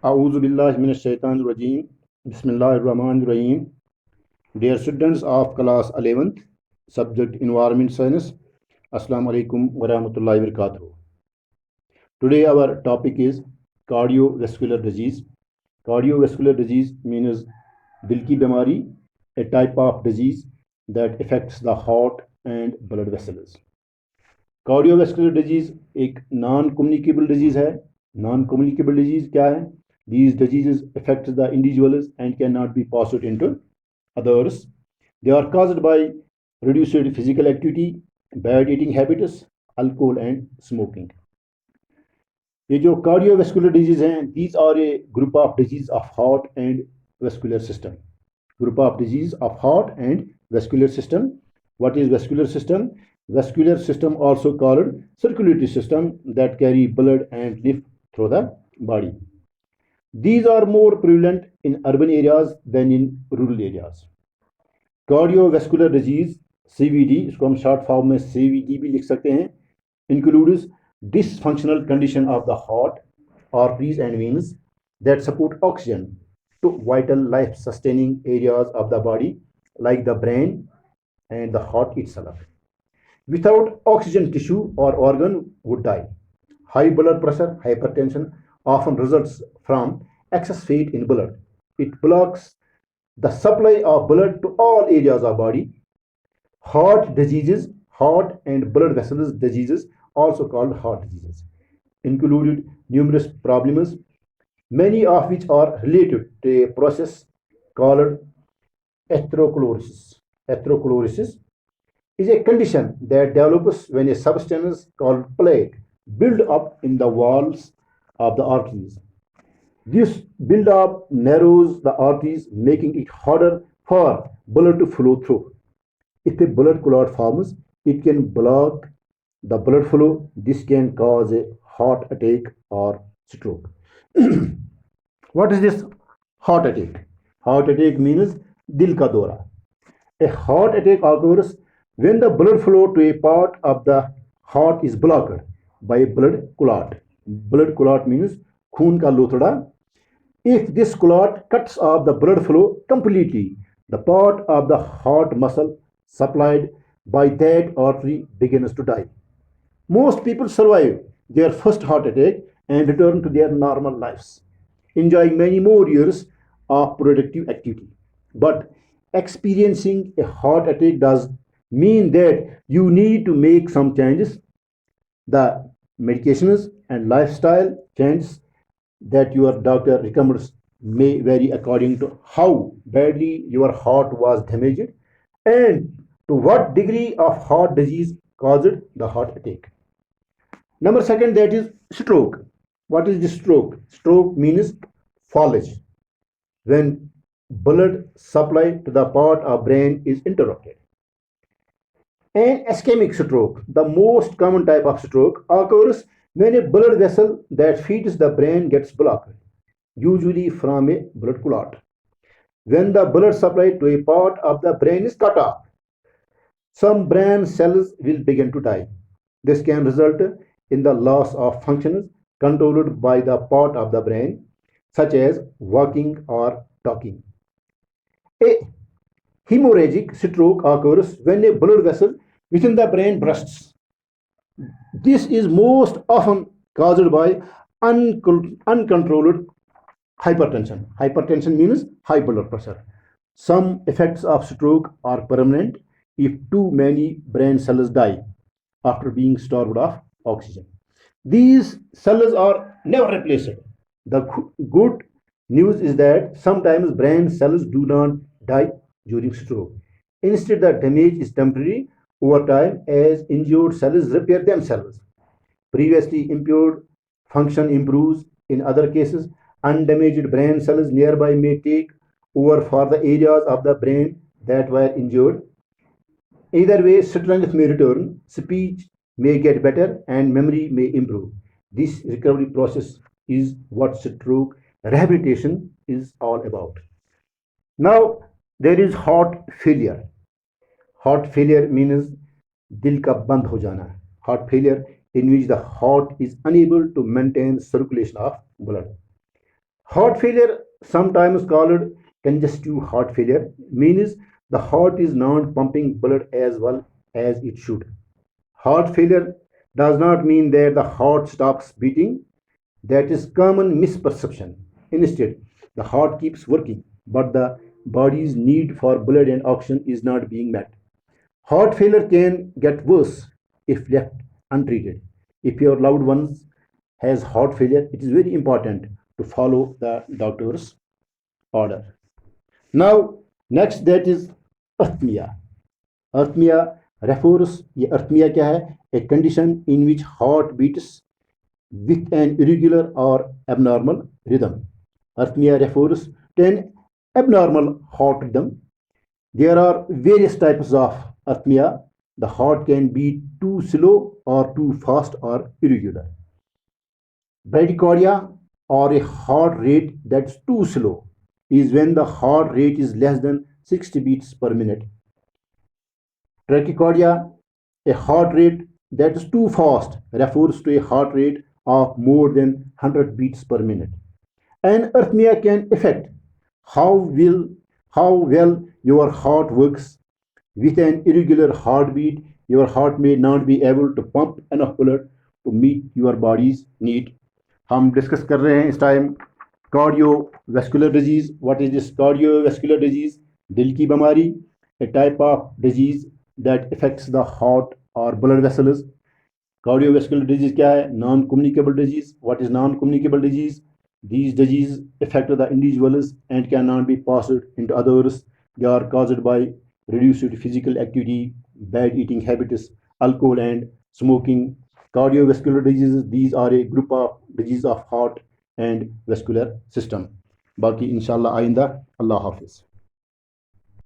A'udhu billahi minash shaitanir rajim. Bismillahir rahmanir rahim. Dear students of class 11th, subject Environment Science, Assalamu alaikum wa rahmatullahi wa barakatuh. Today our topic is cardiovascular disease. Cardiovascular disease means dil ki bimari, a type of disease that affects the heart and blood vessels. Cardiovascular disease एक non communicable disease है. Non communicable disease क्या है? These diseases affect the individuals and cannot be passed into others. They are caused by reduced physical activity, bad eating habits, alcohol and smoking. ये जो cardiovascular disease हैं, these are a group of disease of heart and vascular system. Group of disease of heart and vascular system. What is vascular system? Vascular system also called circulatory system that carry blood and lymph through the body. These are more prevalent in urban areas than in rural areas. Cardiovascular disease CVD, इसको हम short form में CVD भी लिख सकते हैं, includes dysfunctional condition of the heart, arteries and veins that support oxygen to vital life sustaining areas of the body like the brain and the heart itself. Without oxygen, tissue or organ would die. High blood pressure, hypertension often results from excess fat in blood. It blocks the supply of blood to all areas of body. Heart diseases, heart and blood vessels diseases, also called heart diseases, included numerous problems, many of which are related to a process called atherosclerosis. Atherosclerosis is a condition that develops when a substance called plaque builds up in the walls of the arteries. This build-up narrows the arteries, making it harder for blood to flow through. If a blood clot forms, it can block the blood flow. This can cause a heart attack or stroke. What is this heart attack? Heart attack means dil ka dora. A heart attack occurs when the blood flow to a part of the heart is blocked by a blood clot. Blood clot means खून का लोथड़ा. If this clot cuts off the blood flow completely, the part of the heart muscle supplied by that artery begins to die. Most people survive their first heart attack and return to their normal lives, enjoying many more years of productive activity. But experiencing a heart attack does mean that you need to make some changes. The medications and lifestyle changes that your doctor recommends may vary according to how badly your heart was damaged and to what degree of heart disease caused the heart attack. Number second, that is stroke. What is the stroke? Stroke means fallage, when blood supply to the part of brain is interrupted. An ischemic stroke, the most common type of stroke, occurs when a blood vessel that feeds the brain gets blocked, usually from a blood clot. When the blood supply to a part of the brain is cut off, some brain cells will begin to die. This can result in the loss of functions controlled by the part of the brain, such as walking or talking. A hemorrhagic stroke occurs when a blood vessel within the brain bursts. This is most often caused by uncontrolled hypertension. Hypertension means high blood pressure. Some effects of stroke are permanent if too many brain cells die after being starved of oxygen. These cells are never replaced. The good news is that sometimes brain cells do not die during stroke. Instead, the damage is temporary. Over time, as injured cells repair themselves, previously impaired function improves. In other cases, undamaged brain cells nearby may take over for the areas of the brain that were injured. Either way, strength may return, speech may get better, and memory may improve. This recovery process is what stroke rehabilitation is all about. Now, there is heart failure. Heart failure means दिल का बंद हो जाना. Heart failure in which the heart is unable to maintain circulation of blood. Heart failure, sometimes called congestive heart failure, means the heart is not pumping blood as well as it should. Heart failure does not mean that the heart stops beating. That is common misperception. Instead, the heart keeps working, but the body's need for blood and oxygen is not being met. Heart failure can get worse if left untreated. If your loved ones has heart failure, it is very important to follow the doctor's order. Now, next that is arrhythmia. Arrhythmia refers, ये arrhythmia क्या है? A condition in which heart beats with an irregular or abnormal rhythm. Arrhythmia refers to an abnormal heart rhythm. There are various types of arrhythmia. The heart can beat too slow or too fast or irregular. Bradycardia, or a heart rate that's too slow, is when the heart rate is less than 60 beats per minute. Tachycardia, a heart rate that is too fast, refers to a heart rate of more than 100 beats per minute. And arrhythmia can affect how will how well your heart works. With an irregular heartbeat, your heart may not be able to pump enough blood to meet your body's need. हम discuss कर रहे हैं इस time cardiovascular disease. What is this cardiovascular disease? दिल की बीमारी, a type of disease that affects the heart or blood vessels. Cardiovascular disease क्या है? Non-communicable disease. What is non-communicable disease? These diseases affect the individuals and cannot be passed into others. They are caused by reduced physical activity, bad eating habits, alcohol, and smoking. Cardiovascular diseases, these are a group of diseases of heart and vascular system. बाकी इंशाल्लाह आइंदा. अल्लाह हाफिज़.